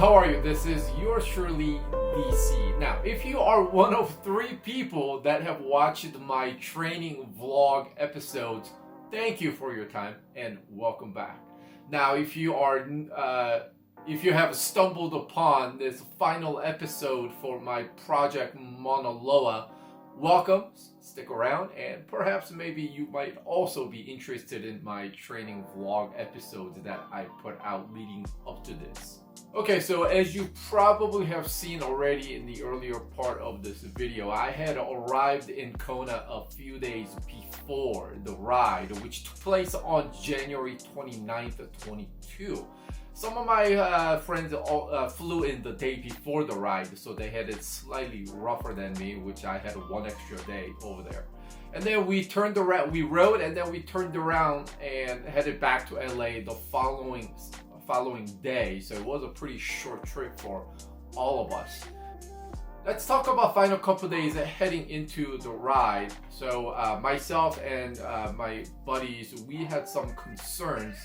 how are you? This is yours truly, DC. Now, if you are one of 3 people that have watched my training vlog episodes, thank you for your time and welcome back. Now, if you have stumbled upon this final episode for my project Mauna Loa, welcome, stick around, and perhaps maybe you might also be interested in my training vlog episodes that I put out leading up to this. Okay, so as you probably have seen already in the earlier part of this video, I had arrived in Kona a few days before the ride, which took place on January 29th of 22. Some of my friends flew in the day before the ride, so they had it slightly rougher than me, which I had 1 extra day over there. And then we turned around, we rode, and then we turned around and headed back to LA the following day. So it was a pretty short trip for all of us. Let's talk about final couple days heading into the ride. So myself and my buddies, we had some concerns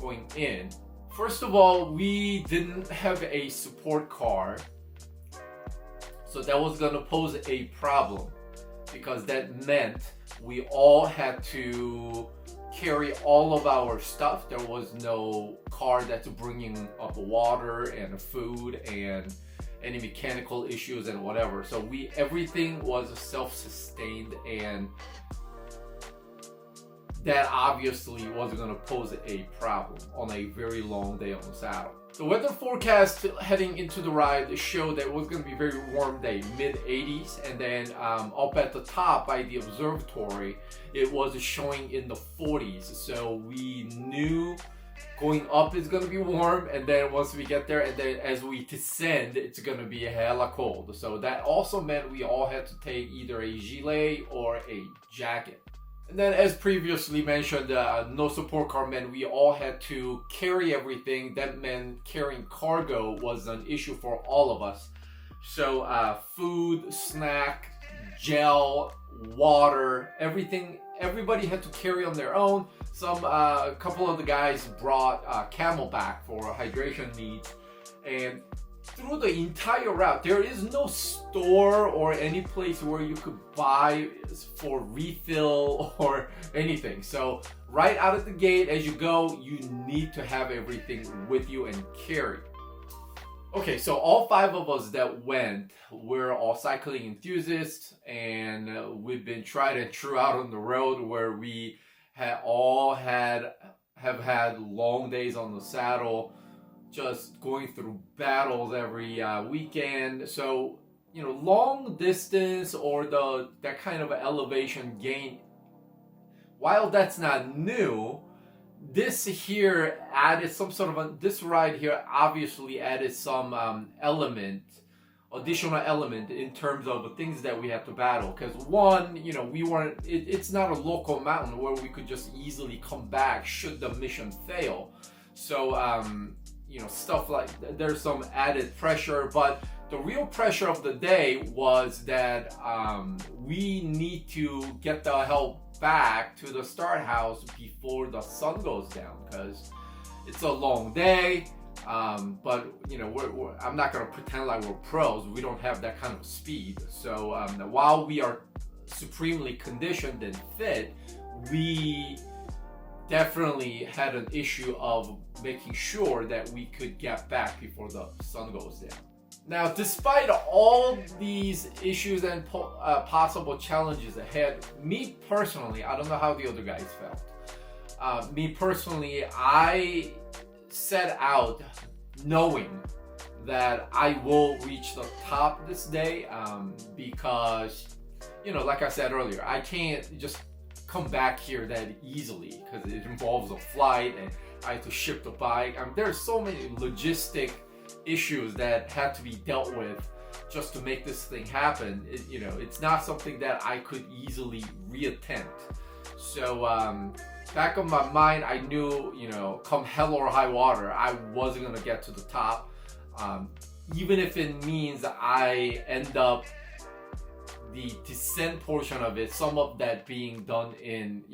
going in. First of all, we didn't have a support car, so that was going to pose a problem because that meant we all had to carry all of our stuff. There was no car that's bringing up water and food and any mechanical issues and whatever. So everything was self-sustained, and that obviously wasn't going to pose a problem on a very long day on the saddle. The weather forecast heading into the ride showed that it was going to be a very warm day, mid-80s, and then up at the top by the observatory, it was showing in the 40s. So we knew going up is going to be warm, and then once we get there, and then as we descend, it's going to be hella cold. So that also meant we all had to take either a gilet or a jacket. And then, as previously mentioned, no support car meant we all had to carry everything. That meant carrying cargo was an issue for all of us. So food, snack, gel, water, everything, everybody had to carry on their own. A couple of the guys brought Camelback for hydration needs. And through the entire route, there is no store or any place where you could buy for refill or anything. So right out of the gate, as you go, you need to have everything with you and carry. Okay, so all 5 of us that went, we're all cycling enthusiasts, and we've been tried and true out on the road where we have had long days on the saddle, just going through battles every weekend. So, long distance or that kind of elevation gain, while that's not new, this here added some sort of this ride here obviously added some additional element in terms of the things that we have to battle. Because one, it's not a local mountain where we could just easily come back should the mission fail. So, stuff like there's some added pressure, but the real pressure of the day was that we need to get the hell back to the start house before the sun goes down, because it's a long day. But I'm not going to pretend like we're pros. We don't have that kind of speed. So while we are supremely conditioned and fit, we definitely had an issue of making sure that we could get back before the sun goes down. Now, despite all these issues and possible challenges ahead, me personally, I don't know how the other guys felt. Me personally, I set out knowing that I will reach the top this day, because, like I said earlier, I can't just come back here that easily because it involves a flight and I have to ship the bike. There's so many logistic issues that had to be dealt with just to make this thing happen. It's not something that I could easily reattempt. So back of my mind, I knew, come hell or high water, I wasn't gonna get to the top, even if it means I end up the descent portion of it, some of that being done in,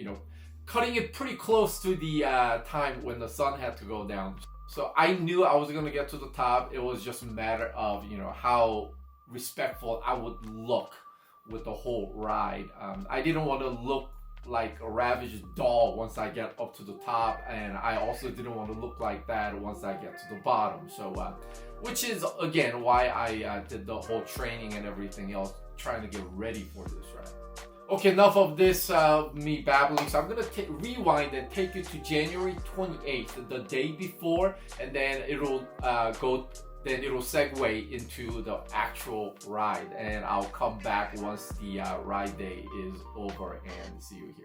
cutting it pretty close to the time when the sun had to go down. So I knew I was gonna get to the top. It was just a matter of, how respectful I would look with the whole ride. I didn't want to look like a ravaged doll once I get up to the top, and I also didn't want to look like that once I get to the bottom. So, which is again why I did the whole training and everything else, trying to get ready for this ride. Okay, enough of this me babbling. So I'm gonna rewind and take you to January 28th, the day before, and then it'll it'll segue into the actual ride, and I'll come back once the ride day is over and see you here.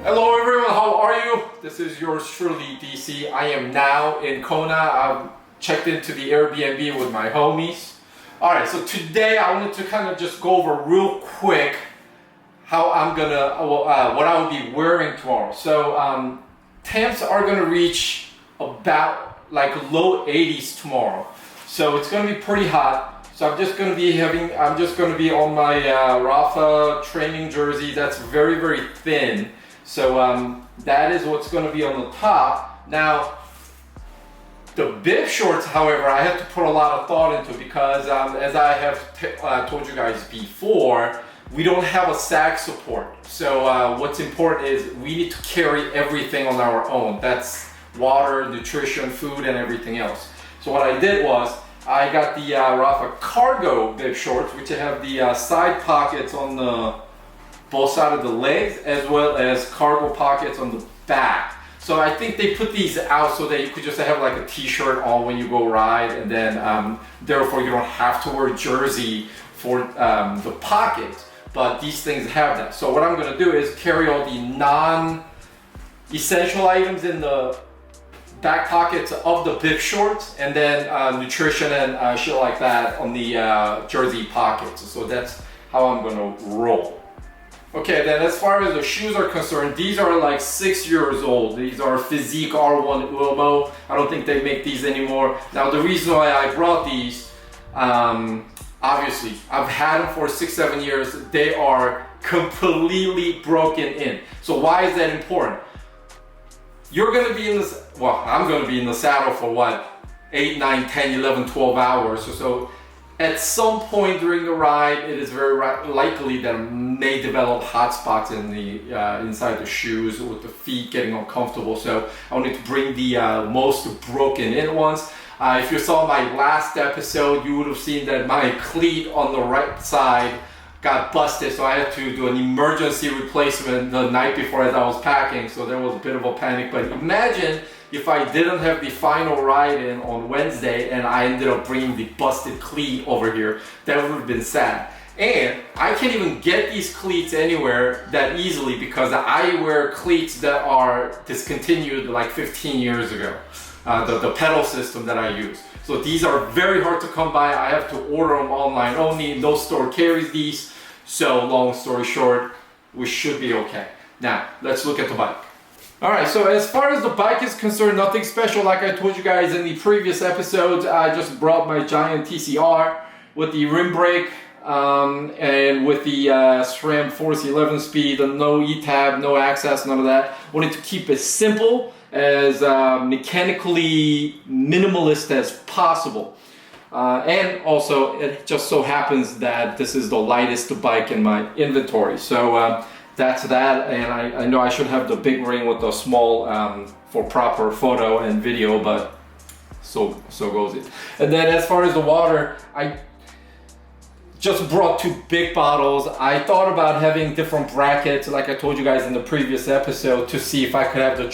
Hello everyone, how are you? This is yours truly, DC. I am now in Kona. I've checked into the Airbnb with my homies. Alright, so today I wanted to kind of just go over real quick how I'm gonna, what I will be wearing tomorrow. So temps are gonna reach about like low 80s tomorrow. So it's gonna be pretty hot. So I'm just gonna be on my Rafa training jersey that's very, very thin. So that is what's going to be on the top. Now, the bib shorts, however, I have to put a lot of thought into because as I have told you guys before, we don't have a sag support. So what's important is we need to carry everything on our own. That's water, nutrition, food, and everything else. So what I did was I got the Rafa cargo bib shorts, which have the side pockets on the both sides of the legs, as well as cargo pockets on the back. So I think they put these out so that you could just have like a t-shirt on when you go ride, and then therefore you don't have to wear a jersey for the pockets, but these things have that. So what I'm gonna do is carry all the non-essential items in the back pockets of the bib shorts, and then nutrition and shit like that on the jersey pockets. So that's how I'm gonna roll. Okay, then as far as the shoes are concerned, these are like 6 years old. These are Physique R1 Uomo. I don't think they make these anymore. Now the reason why I brought these, obviously, I've had them for 6-7 years. They are completely broken in. So why is that important? You're gonna be in this, well, I'm gonna be in the saddle for what? 8, 9, 10, 11, 12 hours. So at some point during the ride, it is very likely that I may develop hot spots in the inside the shoes with the feet getting uncomfortable. So I wanted to bring the most broken in ones. If you saw my last episode, you would have seen that my cleat on the right side got busted, so I had to do an emergency replacement the night before as I was packing. So there was a bit of a panic. But imagine if I didn't have the final ride-in on Wednesday and I ended up bringing the busted cleat over here. That would have been sad. And I can't even get these cleats anywhere that easily because I wear cleats that are discontinued like 15 years ago. The pedal system that I use. So these are very hard to come by. I have to order them online only. No store carries these. So long story short, we should be okay. Now, let's look at the bike. Alright, so as far as the bike is concerned, nothing special. Like I told you guys in the previous episodes, I just brought my giant TCR with the rim brake and with the SRAM Force 11 speed, no E-tab, no access, none of that. Wanted to keep it simple, as mechanically minimalist as possible. And also, it just so happens that this is the lightest bike in my inventory. So that's that, and I know I should have the big ring with the small for proper photo and video, but so goes it. And then as far as the water, I just brought 2 big bottles. I thought about having different brackets, like I told you guys in the previous episode, to see if I could have the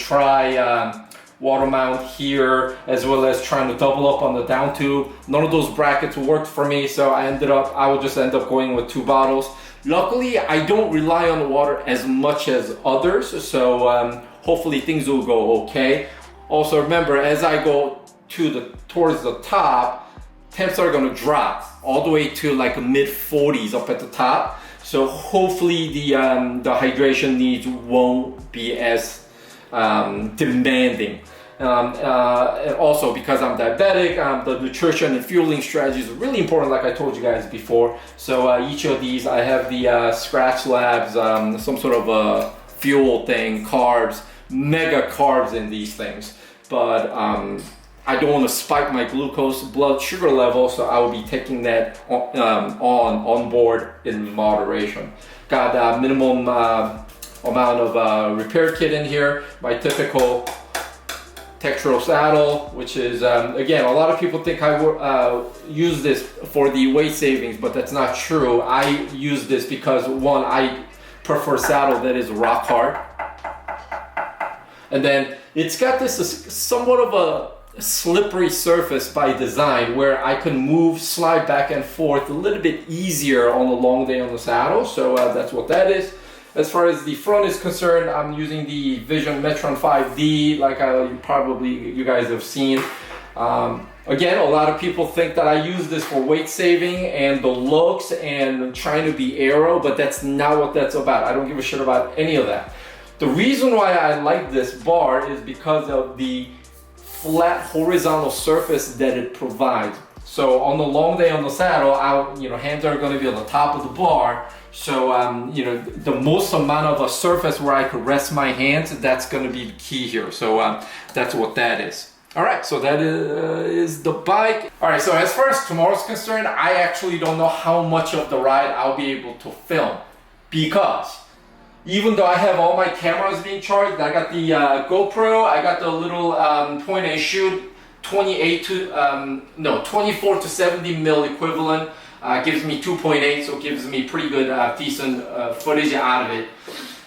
water mount here, as well as trying to double up on the down tube. None of those brackets worked for me, so I will just end up going with 2 bottles. Luckily, I don't rely on the water as much as others, so hopefully things will go okay. Also remember, as I go towards the top, temps are going to drop all the way to like mid 40s up at the top. So hopefully the hydration needs won't be as demanding. And also because I'm diabetic, the nutrition and fueling strategy is really important, like I told you guys before. So each of these, I have the Scratch Labs, some sort of a fuel thing, carbs, mega carbs in these things. But I don't want to spike my glucose blood sugar level, so I will be taking that on board in moderation. Got a minimum amount of repair kit in here, my typical textural saddle, which is again, a lot of people think I use this for the weight savings, but that's not true. I use this because one, I prefer saddle that is rock hard, and then it's got this somewhat of a slippery surface by design where I can move, slide back and forth a little bit easier on a long day on the saddle. So that's what that is. As far as the front is concerned, I'm using the Vision Metron 5D, like you guys have seen. Again, a lot of people think that I use this for weight saving and the looks and trying to be aero, but that's not what that's about. I don't give a shit about any of that. The reason why I like this bar is because of the flat horizontal surface that it provides. So on the long day on the saddle, hands are going to be on the top of the bar. So the most amount of a surface where I could rest my hands, that's going to be the key here. So that's what that is. All right, so that is the bike. All right, so as far as tomorrow's concerned, I actually don't know how much of the ride I'll be able to film, because even though I have all my cameras being charged, I got the GoPro, I got the little point and shoot 24 to 70 mil equivalent, gives me 2.8, so it gives me pretty good decent footage out of it.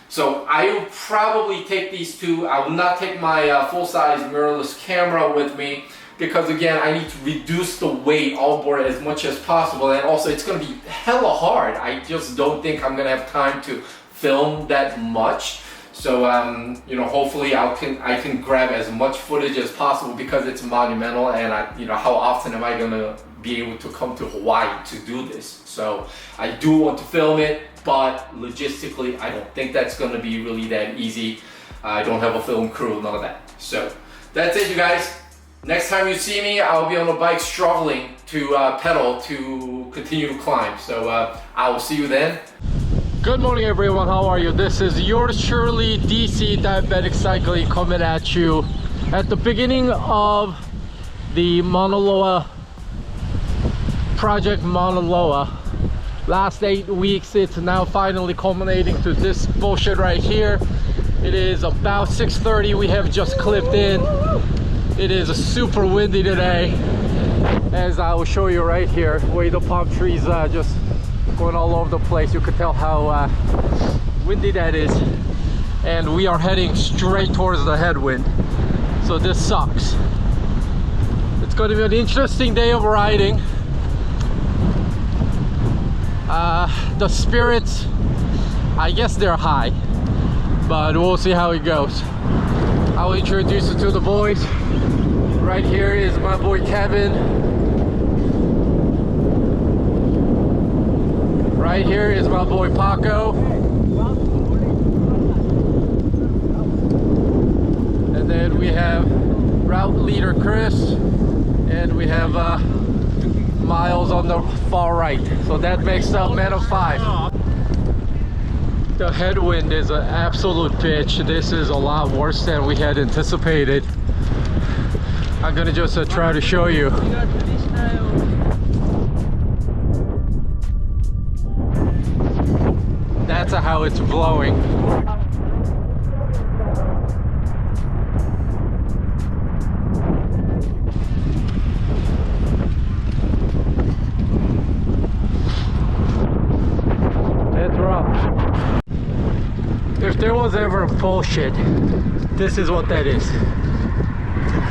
So I will probably take these two. I will not take my full-size mirrorless camera with me, because again, I need to reduce the weight on board as much as possible, and also it's going to be hella hard. I just don't think I'm going to have time to film that much. So hopefully I can grab as much footage as possible, because it's monumental, and how often am I going to be able to come to Hawaii to do this? So I do want to film it, but logistically I don't think that's going to be really that easy. I don't have a film crew, none of that. So that's it, you guys. Next time you see me, I'll be on the bike struggling to pedal to continue to climb. So I will see you then. Good morning, everyone. How are you? This is yours truly, DC Diabetic Cycling, coming at you at the beginning of the Mauna Loa project. Mauna Loa, last 8 weeks, it's now finally culminating to this bullshit right here. It is about 6:30. We have just clipped in. It is super windy today, as I will show you right here, where the palm trees just going all over the place. You could tell how windy that is, and we are heading straight towards the headwind, so this sucks. It's going to be an interesting day of riding. The spirits, I guess they're high, but we'll see how it goes. I will introduce you to the boys. Right here is my boy Kevin. Right here is my boy Paco. And then we have route leader Chris. And we have Miles on the far right. So that makes up men of 5. The headwind is an absolute bitch. This is a lot worse than we had anticipated. I'm gonna just try to show you. That's how it's blowing. It's rough. If there was ever bullshit, this is what that is.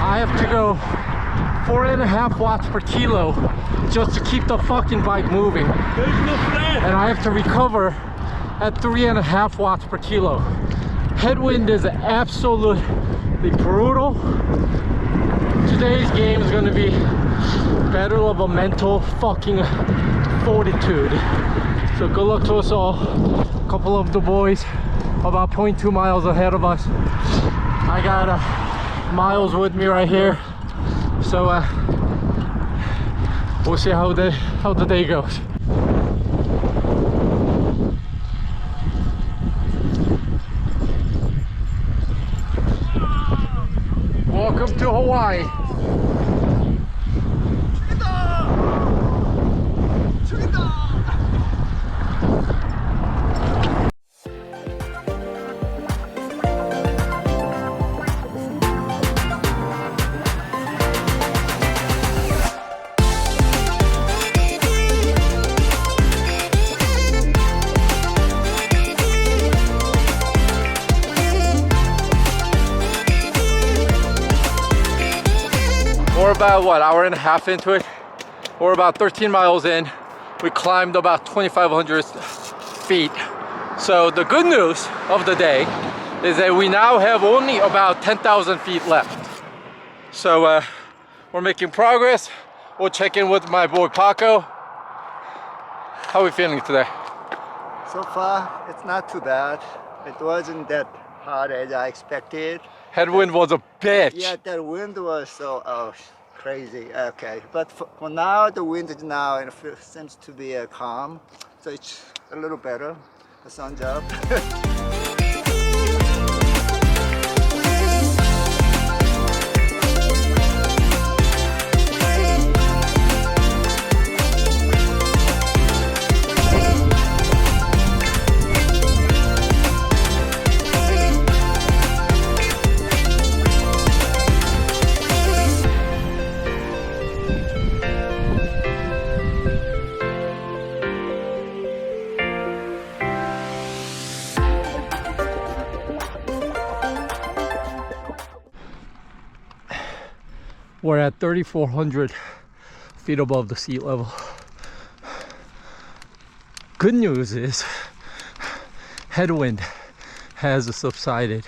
I have to go 4.5 watts per kilo just to keep the fucking bike moving. And I have to recover at 3.5 watts per kilo. Headwind is absolutely brutal. Today's game is going to be battle of a mental fucking fortitude. So good luck to us all. A couple of the boys about 0.2 miles ahead of us. I got Miles with me right here. So we'll see how the day goes. Welcome to Hawaii. We're about what, hour and a half into it. We're about 13 miles in. We climbed about 2,500 feet. So the good news of the day is that we now have only about 10,000 feet left. So we're making progress. We'll check in with my boy Paco. How are we feeling today? So far, it's not too bad. It wasn't that hard as I expected. Headwind was a bitch. Yeah, that wind was so crazy. Okay, but for now, the wind is now and it seems to be calm, so it's a little better. The sun's up. We're at 3,400 feet above the sea level. Good news is headwind has subsided.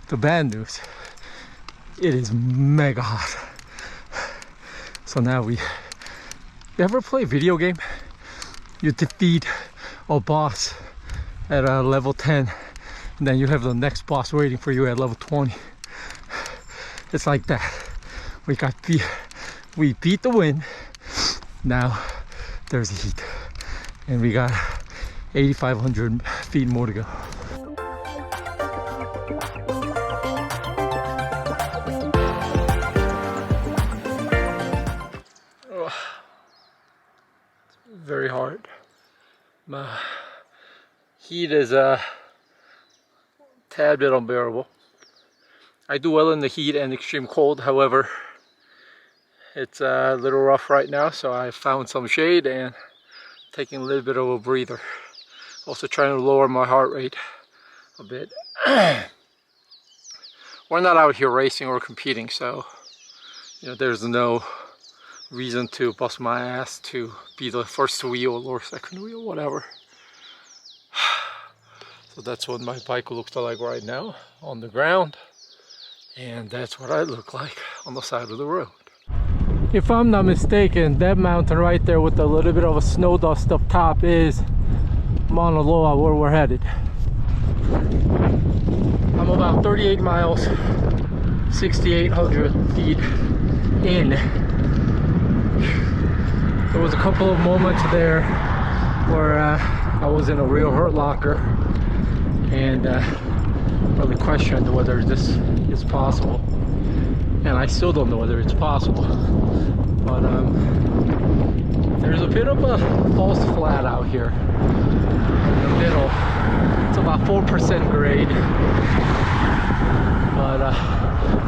The bad news, it is mega hot. So now you ever play a video game? You defeat a boss at level 10, and then you have the next boss waiting for you at level 20. It's like that. We beat the wind. Now there's the heat, and we got 8,500 feet more to go. Oh, it's very hard. My heat is a tad bit unbearable. I do well in the heat and extreme cold, however, it's a little rough right now, so I found some shade and taking a little bit of a breather. Also trying to lower my heart rate a bit. We're not out here racing or competing, so there's no reason to bust my ass to be the first wheel or second wheel, whatever. So that's what my bike looks like right now on the ground, and that's what I look like on the side of the road. If I'm not mistaken, that mountain right there with a little bit of a snow dust up top is Mauna Loa, where we're headed. I'm about 38 miles, 6,800 feet in. There was a couple of moments there where I was in a real hurt locker and really questioned whether this is possible. And I still don't know whether it's possible, but there's a bit of a false flat out here in the middle. It's about 4% grade, but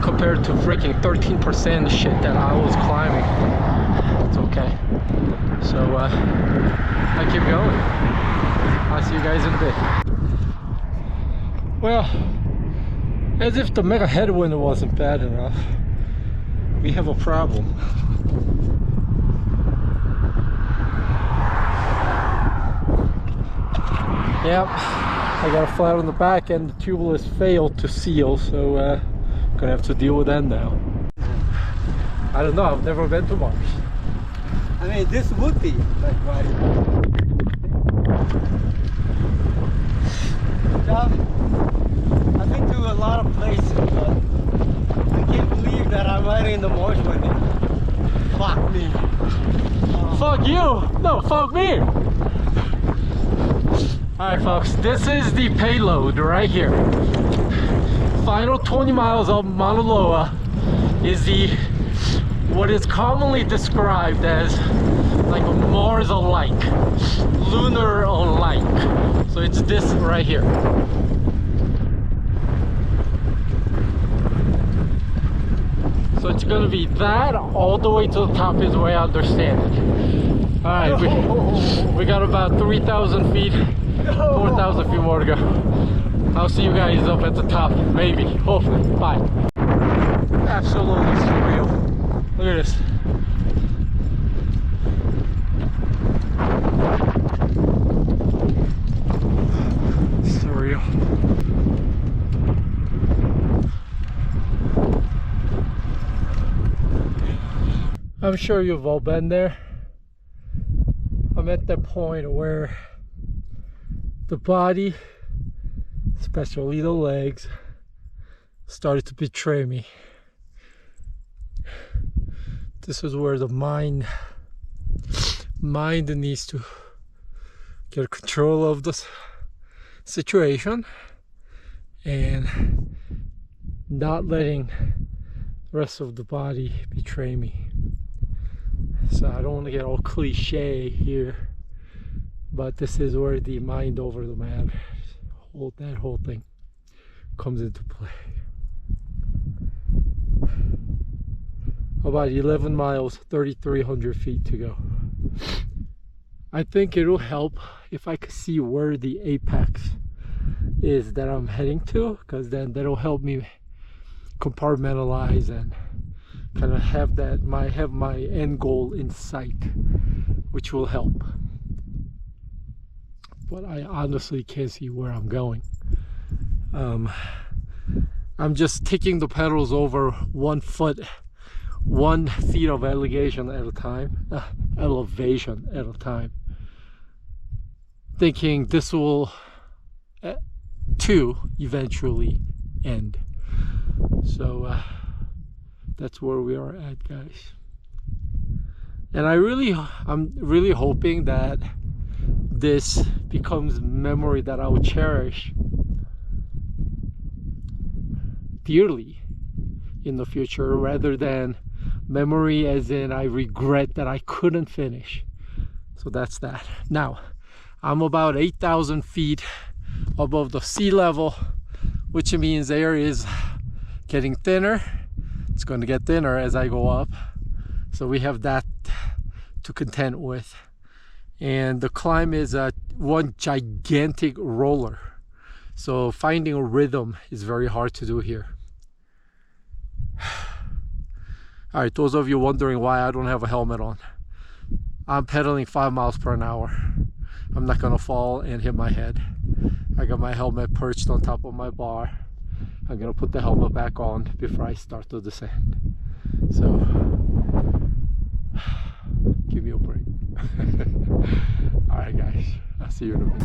compared to freaking 13% shit that I was climbing, it's okay. So I keep going. I'll see you guys in a bit. Well, As if the mega headwind wasn't bad enough, we have a problem. Yep, I got a flat on the back and the tubeless failed to seal, so gonna have to deal with that now. I don't know, I've never been to Mars. I mean, this would be like riding. I've been to a lot of places, but I can't believe that I'm riding in the marsh with it. Fuck me. Fuck you! No, fuck me! Alright folks, this is the payload right here. Final 20 miles of Mauna Loa is the what is commonly described as like a Mars-alike, lunar-alike. So it's this right here. So it's gonna be that all the way to the top is the way I understand it. Alright, we got about 3,000 feet, 4,000 feet more to go. I'll see you guys up at the top, maybe, hopefully. Bye. Absolutely surreal. Look at this. Surreal. I'm sure you've all been there. I'm at that point where the body, especially the legs, started to betray me. This is where the mind needs to get control of the situation and not letting the rest of the body betray me. So I don't want to get all cliche here, but this is where the mind over the matter, that whole thing comes into play. About 11 miles, 3,300 feet to go. I think it'll help if I could see where the apex is that I'm heading to, because then that'll help me compartmentalize and kind of have my end goal in sight, which will help. But I honestly can't see where I'm going. I'm just taking the pedals over 1 feet of elevation at a time, thinking this will too eventually end. So that's where we are at, guys. And I'm really hoping that this becomes memory that I will cherish dearly in the future, rather than memory as in I regret that I couldn't finish. So that's that. Now I'm about 8,000 feet above the sea level, which means air is getting thinner. It's going to get thinner as I go up, so we have that to contend with. And the climb is one gigantic roller, so finding a rhythm is very hard to do here. Alright, those of you wondering why I don't have a helmet on, I'm pedaling 5 miles per hour. I'm not gonna fall and hit my head. I got my helmet perched on top of my bar. I'm gonna put the helmet back on before I start to descend. So give me a break. Alright guys, I'll see you in a minute.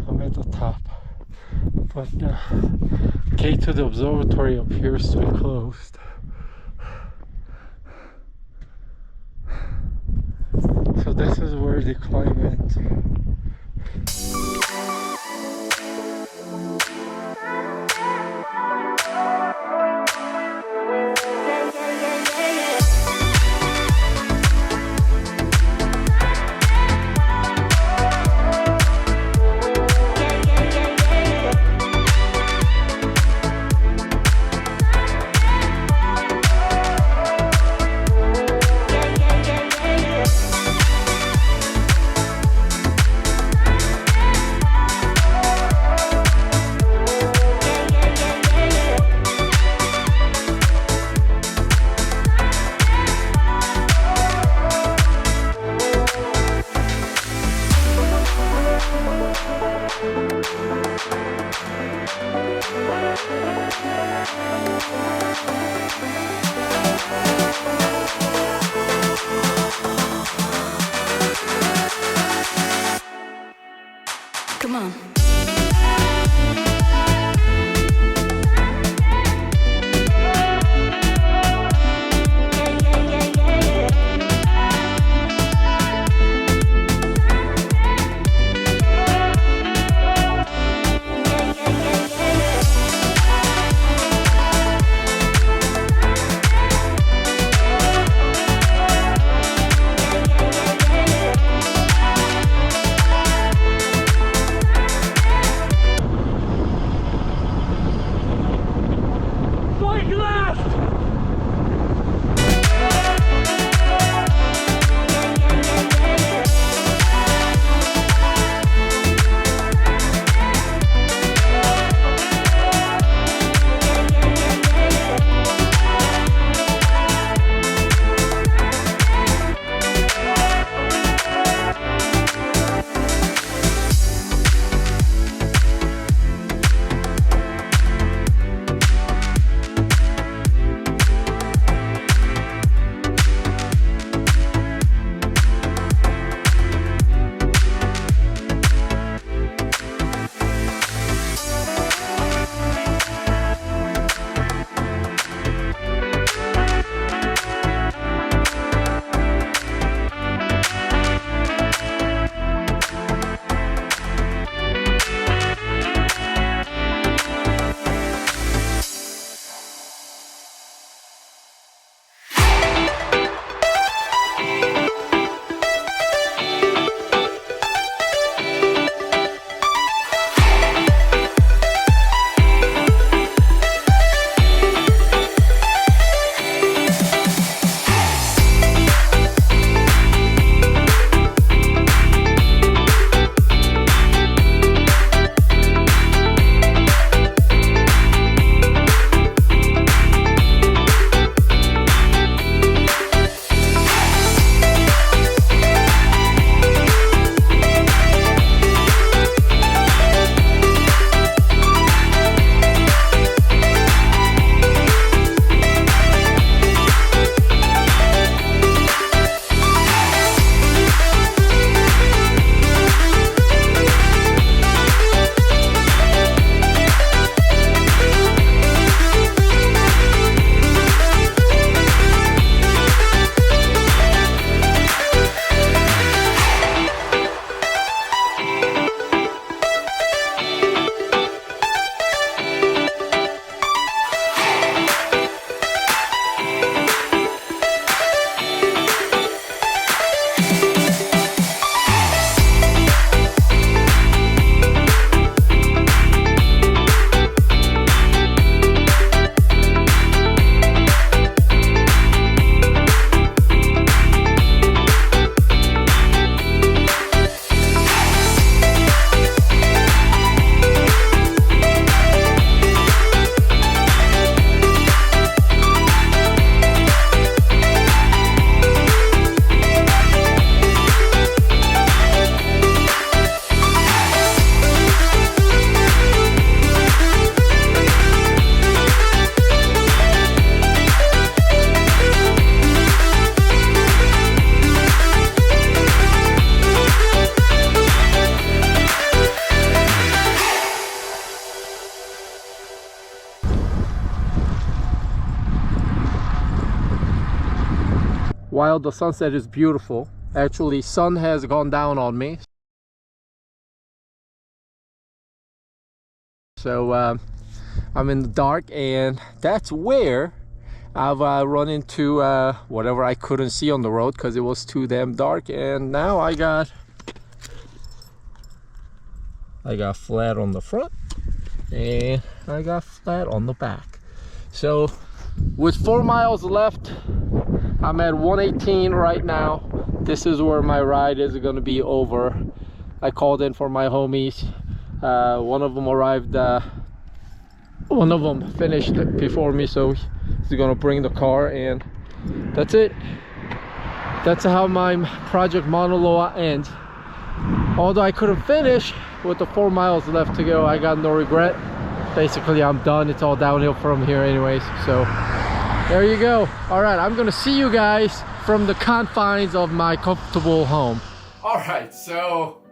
I'm at the top, but the gate to the observatory appears to be closed. So this is where the climb ends. Come on. while the sunset is beautiful. Actually, sun has gone down on me, so I'm in the dark, and that's where I've run into whatever I couldn't see on the road because it was too damn dark. And now I got flat on the front and I got flat on the back. So with 4 miles left, I'm at 118 right now. This is where my ride is going to be over. I called in for my homies. One of them arrived, one of them finished before me, so he's gonna bring the car, and that's it. That's how my project Mauna Loa ends. Although I couldn't finish with the 4 miles left to go, I got no regret. basically I'm done. It's all downhill from here anyways, so there you go. All right, I'm gonna see you guys from the confines of my comfortable home. All right, so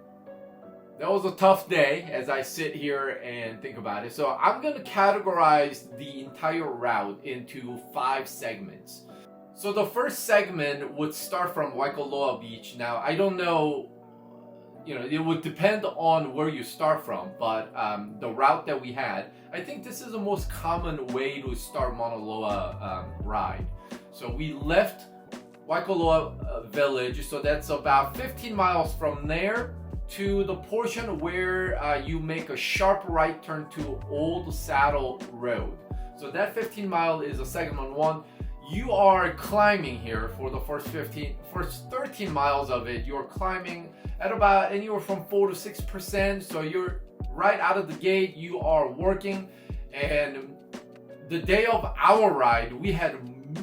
that was a tough day as I sit here and think about it. So I'm gonna categorize the entire route into 5 segments. So the first segment would start from Waikoloa Beach. Now, I don't know, it would depend on where you start from, but the route that we had, I think this is the most common way to start Mauna Loa ride. So we left Waikoloa Village, so that's about 15 miles from there to the portion where you make a sharp right turn to Old Saddle Road. So that 15 mile is a segment 1. You are climbing here for the first 13 miles of it. You're climbing at about anywhere from 4 to 6%. So you're right out of the gate, you are working. And the day of our ride, we had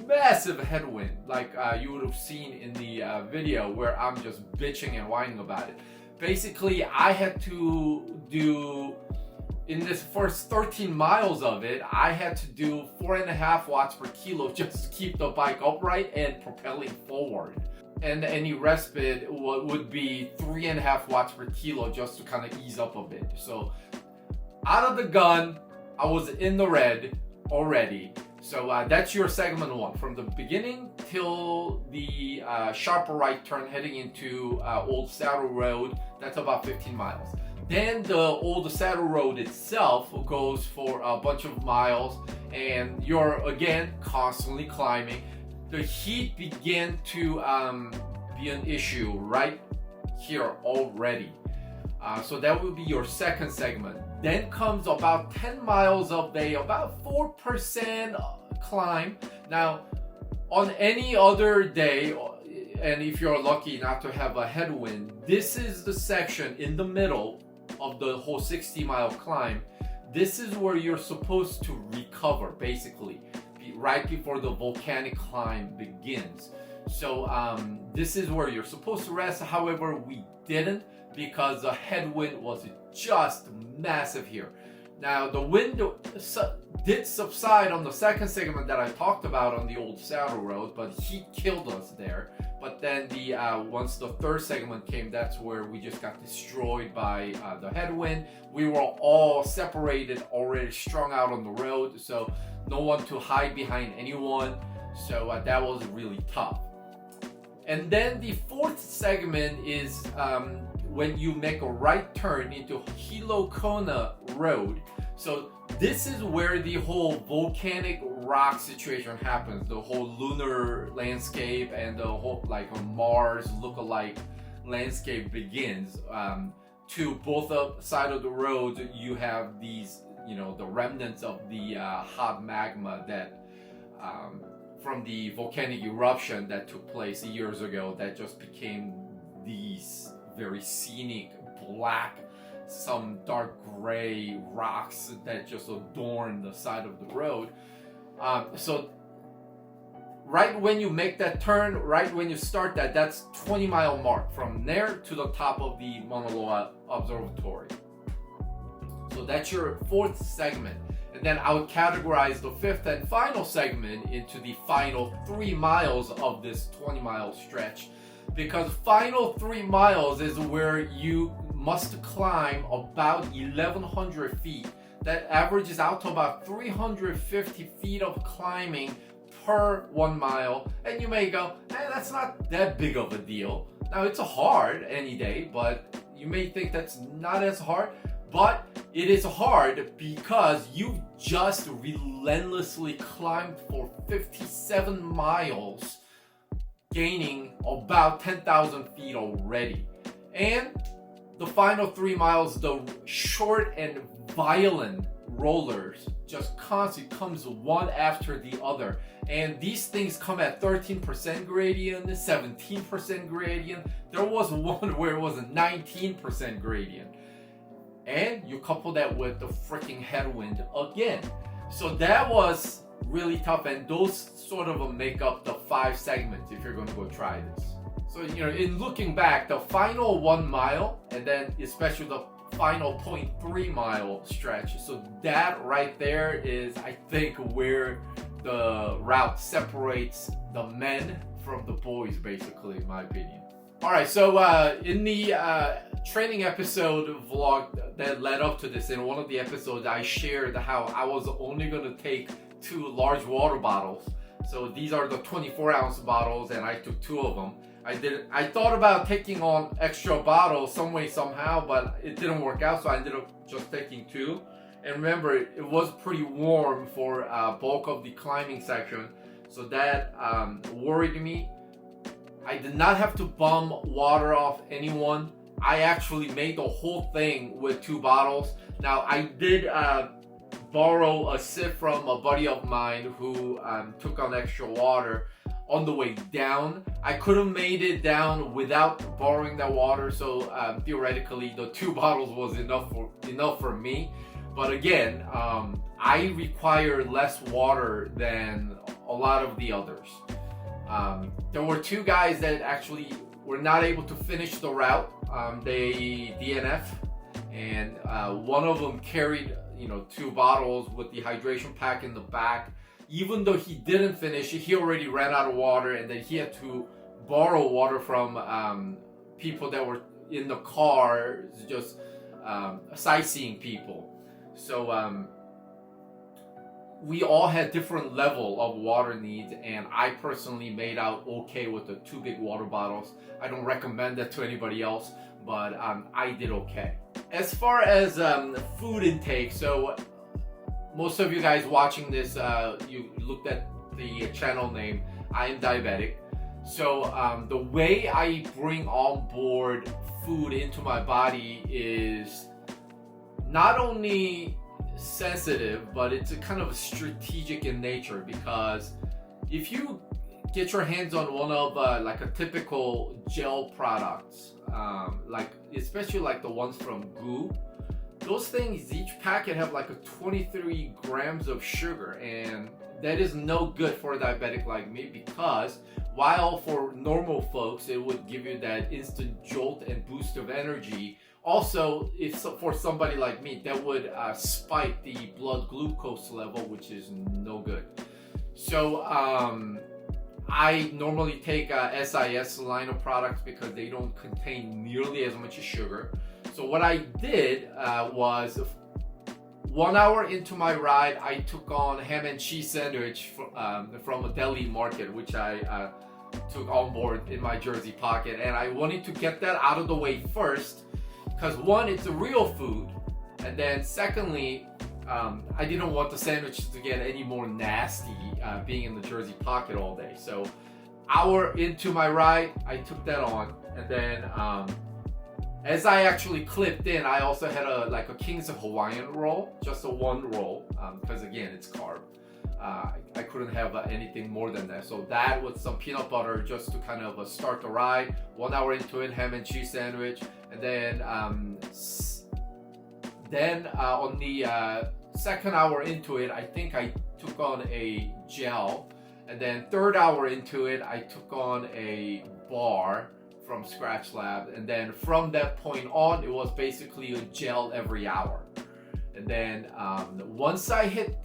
massive headwind, like you would have seen in the video where I'm just bitching and whining about it. Basically, I had to do, in this first 13 miles of it, I had to do 4.5 watts per kilo just to keep the bike upright and propelling forward. And any respite would be 3.5 watts per kilo just to kind of ease up a bit. So out of the gun, I was in the red already. So that's your segment 1, from the beginning till the sharper right turn heading into Old Saddle Road. That's about 15 miles. Then the Old Saddle Road itself goes for a bunch of miles, and you're again constantly climbing. The heat began to be an issue right here already. So that will be your second segment. Then comes about 10 miles of about 4% climb. Now, on any other day, and if you're lucky not to have a headwind, this is the section in the middle of the whole 60-mile climb. This is where you're supposed to recover, basically, right before the volcanic climb begins. So this is where you're supposed to rest. However, we didn't, because the headwind was just massive here. Now, the wind did subside on the second segment that I talked about on the Old Saddle Road, but heat killed us there. But then once the third segment came, that's where we just got destroyed by the headwind. We were all separated, already strung out on the road, so no one to hide behind anyone. So that was really tough. And then the fourth segment is when you make a right turn into Hilo Kona Road. So this is where the whole volcanic rock situation happens. The whole lunar landscape and the whole a Mars look-alike landscape begins. To both side of the road, you have these, the remnants of the hot magma that from the volcanic eruption that took place years ago, that just became these very scenic black, some dark gray rocks that just adorn the side of the road. So right when you make that turn, right when you start that's 20-mile mark from there to the top of the Mauna Loa Observatory. So that's your fourth segment. And then I would categorize the fifth and final segment into the final 3 miles of this 20-mile stretch, because final 3 miles is where you must climb about 1,100 feet. That averages out to about 350 feet of climbing per 1 mile. And you may go, that's not that big of a deal. Now, it's hard any day, but you may think that's not as hard. But it is hard because you've just relentlessly climbed for 57 miles, gaining about 10,000 feet already. And the final 3 miles, the short and violent rollers just constantly comes one after the other. And these things come at 13% gradient, 17% gradient. There was one where it was a 19% gradient. And you couple that with the freaking headwind again. So that was really tough, and those sort of make up the 5 segments if you're going to go try this. So, in looking back, the final 1 mile, and then especially the final 0.3 mile stretch. So that right there is, I think, where the route separates the men from the boys, basically, in my opinion. All right, so in the training episode vlog that led up to this, in one of the episodes, I shared how I was only gonna take 2 large water bottles. So these are the 24-ounce bottles, and I took 2 of them. I thought about taking on extra bottles some way, somehow, but it didn't work out, so I ended up just taking 2. And remember, it was pretty warm for bulk of the climbing section, so that worried me. I did not have to bum water off anyone. I actually made the whole thing with 2 bottles. Now, I did borrow a sip from a buddy of mine who took on extra water on the way down. I could have made it down without borrowing that water, so theoretically the 2 bottles was enough for me. But again, I require less water than a lot of the others. There were 2 guys that actually were not able to finish the route. They DNF, and one of them carried 2 bottles with the hydration pack in the back. Even though he didn't finish it, he already ran out of water, and then he had to borrow water from people that were in the car, just sightseeing people. So we all had different level of water needs, and I personally made out okay with the 2 big water bottles. I don't recommend that to anybody else, but I did okay. As far as food intake, so most of you guys watching this, you looked at the channel name. I am diabetic. So the way I bring on board food into my body is not only sensitive, but it's a kind of strategic in nature, because if you get your hands on one of like a typical gel products, like especially like the ones from Goo, those things, each packet have like a 23 grams of sugar, and that is no good for a diabetic like me, because while for normal folks it would give you that instant jolt and boost of energy, also if for somebody like me that would spike the blood glucose level, which is no good. So I normally take SIS line of products because they don't contain nearly as much sugar. So what I did was 1 hour into my ride, I took on ham and cheese sandwich from a deli market, which I took on board in my jersey pocket. And I wanted to get that out of the way first, because one, it's a real food. And then secondly, I didn't want the sandwiches to get any more nasty being in the jersey pocket all day. So hour into my ride, I took that on. And then as I actually clipped in, I also had a King's Hawaiian roll, just a 1 roll, because again, it's carb. I couldn't have anything more than that. So that with some peanut butter just to kind of start the ride. 1 hour into it, ham and cheese sandwich. And then on the second hour into it, I think I took on a gel. And then 3rd hour into it, I took on a bar from Scratch Lab, and then from that point on, it was basically a gel every hour. And then once I hit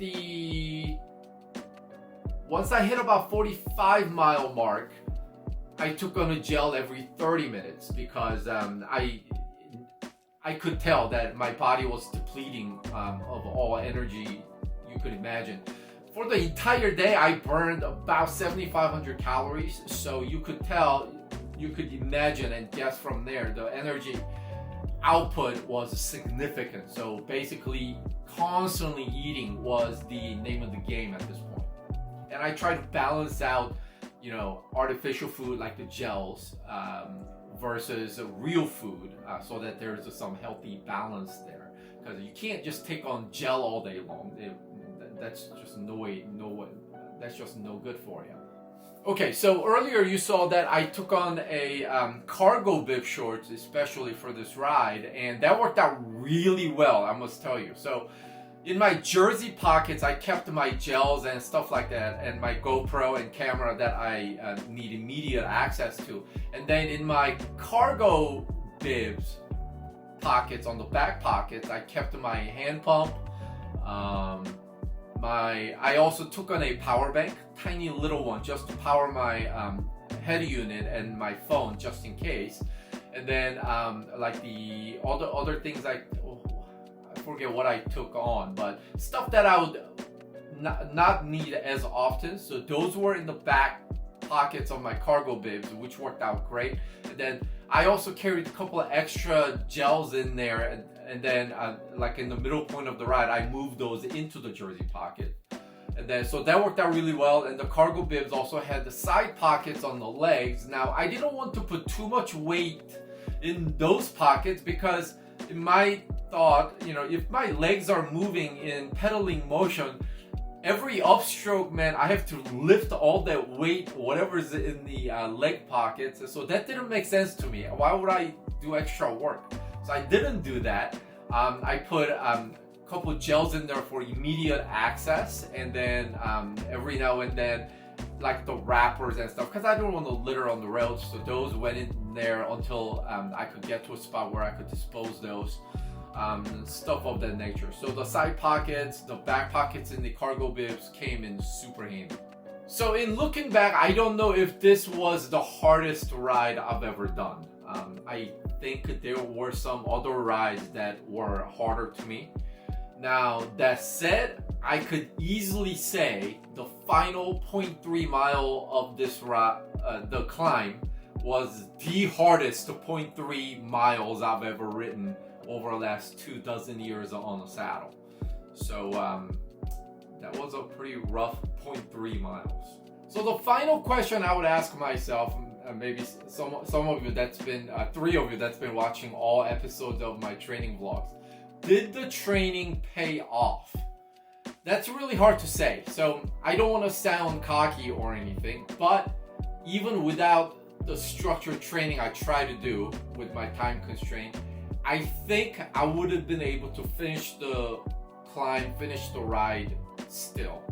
about 45 mile mark, I took on a gel every 30 minutes because I could tell that my body was depleting of all energy you could imagine. For the entire day, I burned about 7,500 calories, so you could imagine and guess from there, the energy output was significant. So basically, constantly eating was the name of the game at this point. And I try to balance out, artificial food like the gels versus real food, so that there's some healthy balance there. Because you can't just take on gel all day long. That's just that's just no good for you. Okay, so earlier you saw that I took on a cargo bib shorts, especially for this ride, and that worked out really well, I must tell you. So in my jersey pockets, I kept my gels and stuff like that, and my GoPro and camera that I need immediate access to. And then in my cargo bibs, pockets, on the back pockets, I kept my hand pump. I also took on a power bank, tiny little one, just to power my head unit and my phone, just in case. And then like the other things, I forget what I took on, but stuff that I would not need as often. So those were in the back pockets of my cargo bibs, which worked out great. And then I also carried a couple of extra gels in there, and then like in the middle point of the ride, I moved those into the jersey pocket. And then so that worked out really well. And the cargo bibs also had the side pockets on the legs. Now I didn't want to put too much weight in those pockets, because in my thought, you know, if my legs are moving in pedaling motion, every upstroke, man, I have to lift all that weight, whatever's in the leg pockets. So that didn't make sense to me. Why would I do extra work? So I didn't do that. I put a couple gels in there for immediate access, and then every now and then, like the wrappers and stuff, because I don't want to litter on the roads. So those went in there until I could get to a spot where I could dispose those. Stuff of that nature. So the side pockets, the back pockets in the cargo bibs came in super handy. So in looking back, I don't know if this was the hardest ride I've ever done. I think there were some other rides that were harder to me. Now that said, I could easily say the final 0.3 mile of this ride, the climb, was the hardest 0.3 miles I've ever ridden over the last 24 years on a saddle. So that was a pretty rough 0.3 miles. So the final question I would ask myself, maybe some of you that's been, 3 of you that's been watching all episodes of my training vlogs, did the training pay off? That's really hard to say. So I don't want to sound cocky or anything, but even without the structured training I try to do with my time constraint, I think I would have been able to finish the climb, finish the ride still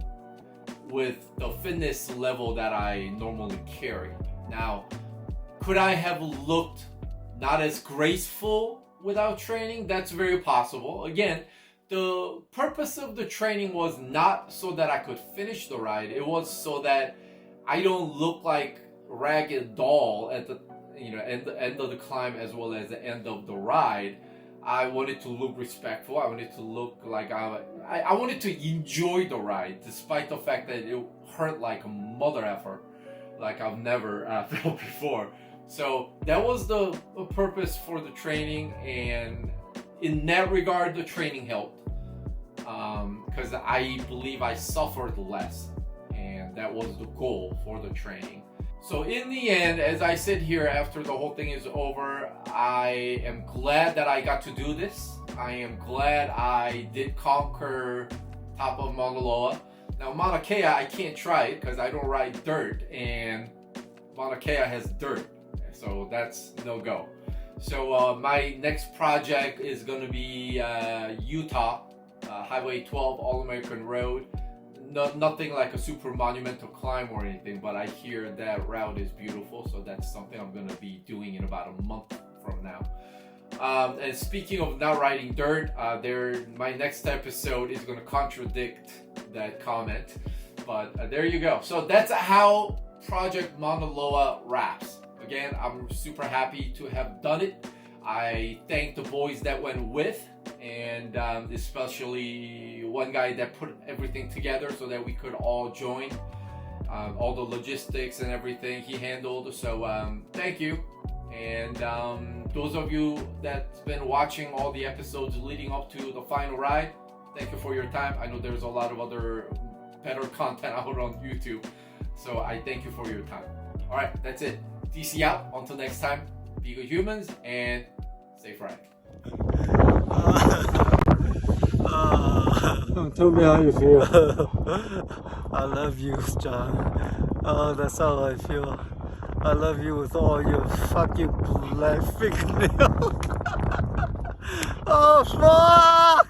with the fitness level that I normally carry. Now, could I have looked not as graceful without training? That's very possible. Again, the purpose of the training was not so that I could finish the ride. It was so that I don't look like a ragged doll at the end of the climb as well as the end of the ride. I wanted to look respectful. I wanted to look like I wanted to enjoy the ride, despite the fact that it hurt like a mother effer, like I've never felt before. So that was the purpose for the training, and in that regard, the training helped, because I believe I suffered less, and that was the goal for the training. So in the end, as I sit here after the whole thing is over, I am glad that I got to do this. I am glad I did conquer top of Mauna Loa. Now Mauna Kea, I can't try it because I don't ride dirt, and Mauna Kea has dirt, so that's no go. So my next project is going to be Utah, Highway 12 All-American Road. Nothing like a super monumental climb or anything, but I hear that route is beautiful, so that's something I'm going to be doing in about a month from now. And speaking of not riding dirt, my next episode is going to contradict that comment, but there you go. So that's how Project Mauna Loa wraps. Again, I'm super happy to have done it. I thank the boys that went with, and especially one guy that put everything together so that we could all join. All the logistics and everything he handled. So thank you. And those of you that's been watching all the episodes leading up to the final ride, thank you for your time. I know there's a lot of other better content out on YouTube, so I thank you for your time. All right, that's it. DC out. Until next time, be good humans and safe ride. Tell me how you feel. I love you, John. Oh, that's how I feel. I love you with all your fucking black fingernails. Oh, fuck!